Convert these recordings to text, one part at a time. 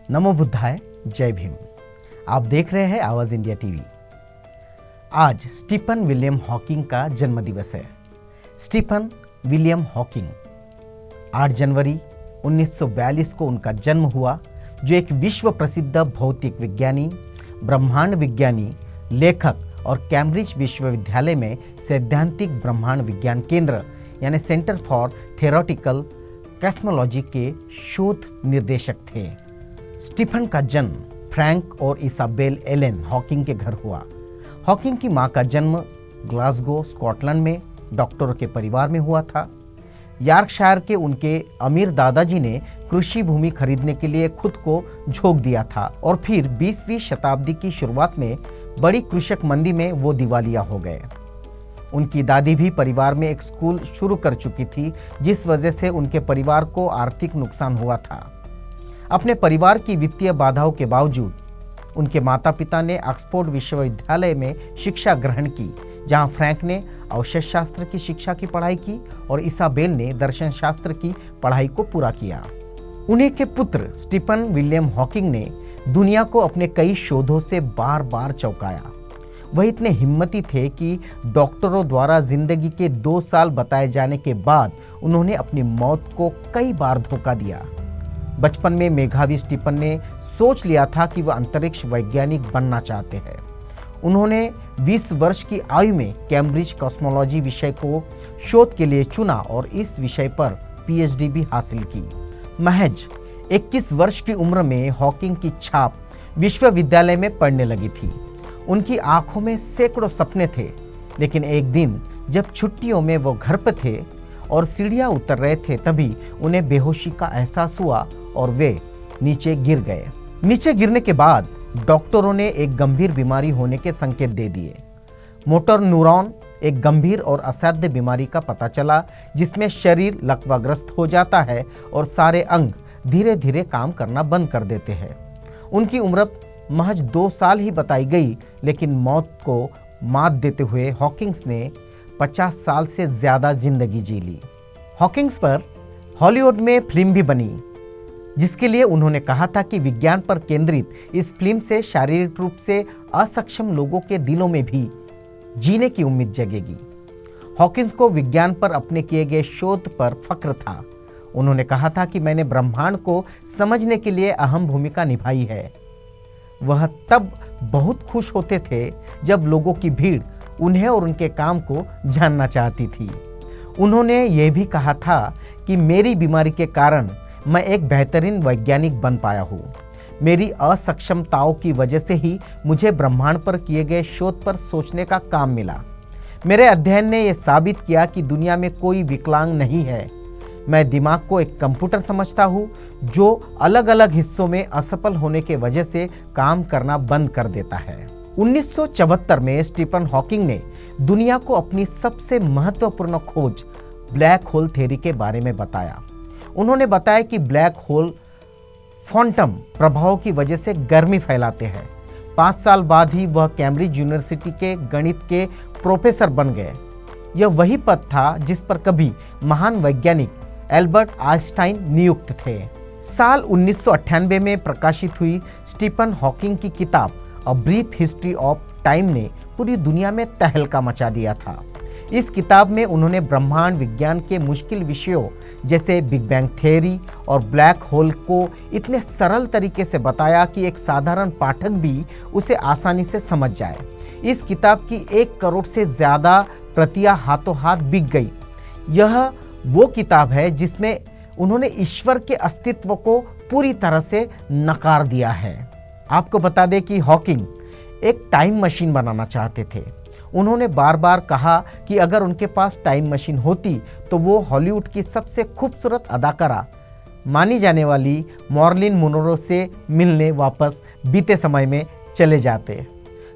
नमो बुद्धाय, जय भीम। आप देख रहे हैं आवाज इंडिया टीवी। आज स्टीफन विलियम हॉकिंग का जन्मदिवस है। स्टीफन विलियम हॉकिंग 8 जनवरी 1942 को उनका जन्म हुआ, जो एक विश्व प्रसिद्ध भौतिक विज्ञानी, ब्रह्मांड विज्ञानी, लेखक और कैम्ब्रिज विश्वविद्यालय में सैद्धांतिक ब्रह्मांड विज्ञान केंद्र यानी सेंटर फॉर थ्योरेटिकल कॉस्मोलॉजी के शोध निर्देशक थे। स्टीफन का जन्म फ्रैंक और इसाबेल एलेन हॉकिंग के घर हुआ। हॉकिंग की मां का जन्म ग्लासगो, स्कॉटलैंड में डॉक्टरों के परिवार में हुआ था। यॉर्कशायर के उनके अमीर दादाजी ने कृषि भूमि खरीदने के लिए खुद को झोंक दिया था और फिर 20वीं शताब्दी की शुरुआत में बड़ी कृषक मंदी में वो दिवालिया हो गए। उनकी दादी भी परिवार में एक स्कूल शुरू कर चुकी थी, जिस वजह से उनके परिवार को आर्थिक नुकसान हुआ था। अपने परिवार की वित्तीय बाधाओं के बावजूद उनके माता पिता ने ऑक्सफोर्ड विश्वविद्यालय में शिक्षा ग्रहण की, जहां फ्रैंक ने अवशेष शास्त्र की शिक्षा की पढ़ाई की और इसाबेल ने दर्शन शास्त्र की पढ़ाई को पूरा किया। उन्हीं के पुत्र स्टीफन विलियम हॉकिंग ने दुनिया को अपने कई शोधों से बार बार चौंकाया। वह इतने हिम्मती थे कि डॉक्टरों द्वारा जिंदगी के 2 साल बताए जाने के बाद उन्होंने अपनी मौत को कई बार धोखा दिया। बचपन में मेधावी स्टीफन ने सोच लिया था कि वह अंतरिक्ष वैज्ञानिक बनना चाहते हैं। उन्होंने 20 वर्ष की आयु में कैम्ब्रिज कॉस्मोलॉजी विषय को शोध के लिए चुना और इस विषय पर पीएचडी भी हासिल की। महज 21 वर्ष की उम्र में हॉकिंग की छाप विश्वविद्यालय में पड़ने लगी थी। उनकी आंखों में सैकड़ों सपने थे, लेकिन एक दिन जब छुट्टियों में वो घर पर थे और सीढ़ियां उतर रहे थे, तभी उन्हें बेहोशी का एहसास हुआ और वे नीचे गिर गए। नीचे गिरने के बाद डॉक्टरों ने एक गंभीर बीमारी होने के संकेत दे दिए। मोटर न्यूरॉन एक गंभीर और असाध्य बीमारी का पता चला, जिसमें शरीर लकवाग्रस्त हो जाता है और सारे अंग धीरे धीरे काम करना बंद कर देते हैं। उनकी उम्र महज 2 साल ही बताई गई, लेकिन मौत को मात देते हुए हॉकिंग्स ने 50 साल से ज्यादा जिंदगी जी ली। हॉकिंग्स पर हॉलीवुड में फिल्म भी बनी, जिसके लिए उन्होंने कहा था कि विज्ञान पर केंद्रित इस फिल्म से शारीरिक रूप से असक्षम लोगों के दिलों में भी जीने की उम्मीद जगेगी। हॉकिंस को विज्ञान पर अपने किए गए शोध पर फक्र था। उन्होंने कहा था कि मैंने ब्रह्मांड को समझने के लिए अहम भूमिका निभाई है। वह तब बहुत खुश होते थे जब लोगों की भीड़ उन्हें और उनके काम को जानना चाहती थी। उन्होंने ये भी कहा था कि मेरी बीमारी के कारण मैं एक बेहतरीन वैज्ञानिक बन पाया हूँ। मेरी असक्षमताओं की वजह से ही मुझे ब्रह्मांड पर किए गए शोध पर सोचने का काम मिला। मेरे अध्ययन ने यह साबित किया कि दुनिया में कोई विकलांग नहीं है। मैं दिमाग को एक कंप्यूटर समझता हूँ, जो अलग अलग हिस्सों में असफल होने के वजह से काम करना बंद कर देता है। 1974 में स्टीफन हॉकिंग ने दुनिया को अपनी सबसे महत्वपूर्ण खोज ब्लैक होल थ्योरी के बारे में बताया। उन्होंने बताया कि ब्लैक होल क्वांटम प्रभाव की वजह से गर्मी फैलाते हैं। 5 साल बाद ही वह कैम्ब्रिज यूनिवर्सिटी के गणित के प्रोफेसर बन गए। यह वही पद था जिस पर कभी महान वैज्ञानिक एल्बर्ट आइंस्टाइन नियुक्त थे। साल 1998 में प्रकाशित हुई स्टीफन हॉकिंग की किताब a brief history of time ने पूरी दुनिया में तहलका मचा दिया था। इस किताब में उन्होंने ब्रह्मांड विज्ञान के मुश्किल विषयों जैसे बिग बैंग थ्योरी और ब्लैक होल को इतने सरल तरीके से बताया कि एक साधारण पाठक भी उसे आसानी से समझ जाए। इस किताब की 1 करोड़ से ज्यादा प्रतियां हाथों हाथ बिक गई। यह वो किताब है जिसमें उन्होंने ईश्वर के अस्तित्व को पूरी तरह से नकार दिया है। आपको बता दें कि हॉकिंग एक टाइम मशीन बनाना चाहते थे। उन्होंने बार बार कहा कि अगर उनके पास टाइम मशीन होती तो वो हॉलीवुड की सबसे खूबसूरत अदाकारा मानी जाने वाली मॉर्लिन मोनरो से मिलने वापस बीते समय में चले जाते।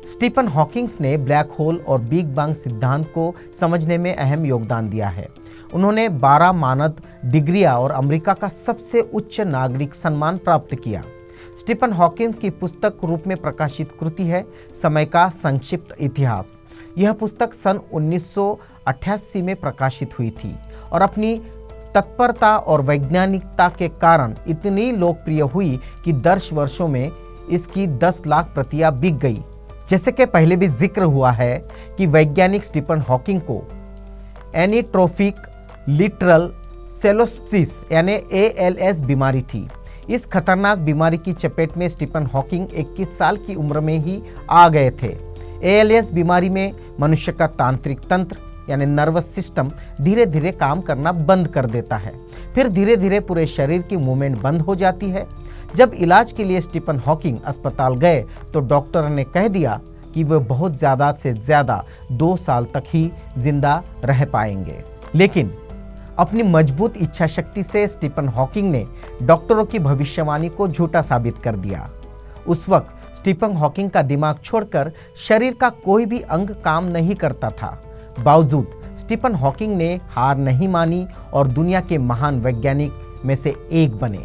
स्टीफन हॉकिंग्स ने ब्लैक होल और बिग बैंग सिद्धांत को समझने में अहम योगदान दिया है। उन्होंने 12 मानद डिग्रियां और अमेरिका का सबसे उच्च नागरिक सम्मान प्राप्त किया। स्टीफन हॉकिंग की पुस्तक रूप में प्रकाशित कृति है समय का संक्षिप्त इतिहास। यह पुस्तक सन 1988 में प्रकाशित हुई थी और अपनी तत्परता और वैज्ञानिकता के कारण इतनी लोकप्रिय हुई कि 10 वर्षों में इसकी 10 लाख प्रतियां बिक गई। जैसे कि पहले भी जिक्र हुआ है कि वैज्ञानिक स्टीफन हॉकिंग को एनीट्रोफिक लिटरल सेलोसिस यानी ALS बीमारी थी। इस खतरनाक बीमारी की चपेट में स्टीफन हॉकिंग 21 साल की उम्र में ही आ गए थे। ALS बीमारी में मनुष्य का तांत्रिक तंत्र यानी नर्वस सिस्टम धीरे धीरे काम करना बंद कर देता है। फिर धीरे धीरे पूरे शरीर की मूवमेंट बंद हो जाती है। जब इलाज के लिए स्टीफन हॉकिंग अस्पताल गए तो डॉक्टर ने कह दिया कि वे बहुत ज़्यादा से ज़्यादा 2 साल तक ही जिंदा रह पाएंगे। लेकिन अपनी मजबूत इच्छा शक्ति से स्टीफन हॉकिंग ने डॉक्टरों की भविष्यवाणी को झूठा साबित कर दिया। उस वक्त स्टीफन हॉकिंग का दिमाग छोड़कर शरीर का कोई भी अंग काम नहीं करता था। बावजूद स्टीफन हॉकिंग ने हार नहीं मानी और दुनिया के महान वैज्ञानिक में से एक बने।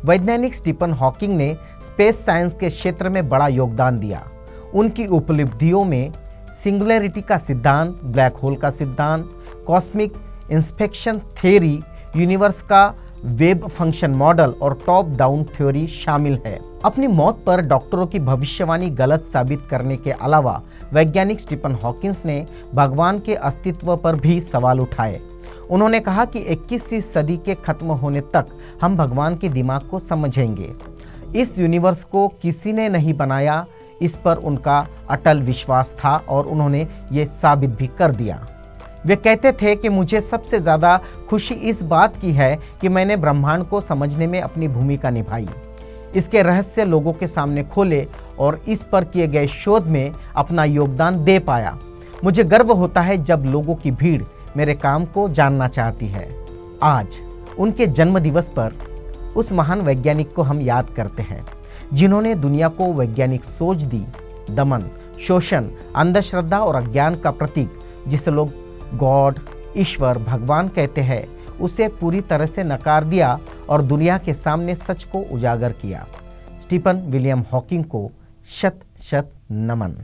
वैज्ञानिक स्टीफन हॉकिंग ने स्पेस साइंस के क्षेत्र में बड़ा योगदान दिया। उनकी उपलब्धियों में सिंगुलैरिटी का सिद्धांत, ब्लैक होल का सिद्धांत, कॉस्मिक इंस्पेक्शन थ्योरी, यूनिवर्स का वेब फंक्शन मॉडल और टॉप डाउन थ्योरी शामिल है। अपनी मौत पर डॉक्टरों की भविष्यवाणी गलत साबित करने के अलावा वैज्ञानिक स्टीफन हॉकिंस ने भगवान के अस्तित्व पर भी सवाल उठाए। उन्होंने कहा कि 21वीं सदी के खत्म होने तक हम भगवान के दिमाग को समझेंगे। इस यूनिवर्स को किसी ने नहीं बनाया, इस पर उनका अटल विश्वास था और उन्होंने ये साबित भी कर दिया। वे कहते थे कि मुझे सबसे ज़्यादा खुशी इस बात की है कि मैंने ब्रह्मांड को समझने में अपनी भूमिका निभाई, इसके रहस्य लोगों के सामने खोले और इस पर किए गए शोध में अपना योगदान दे पाया। मुझे गर्व होता है जब लोगों की भीड़ मेरे काम को जानना चाहती है। आज उनके जन्म दिवस पर उस महान वैज्ञानिक को हम याद करते हैं जिन्होंने दुनिया को वैज्ञानिक सोच दी। दमन, शोषण, अंधश्रद्धा और अज्ञान का प्रतीक जिसे लोग गॉड, ईश्वर, भगवान कहते हैं, उसे पूरी तरह से नकार दिया और दुनिया के सामने सच को उजागर किया। स्टीफन विलियम हॉकिंग को शत शत नमन।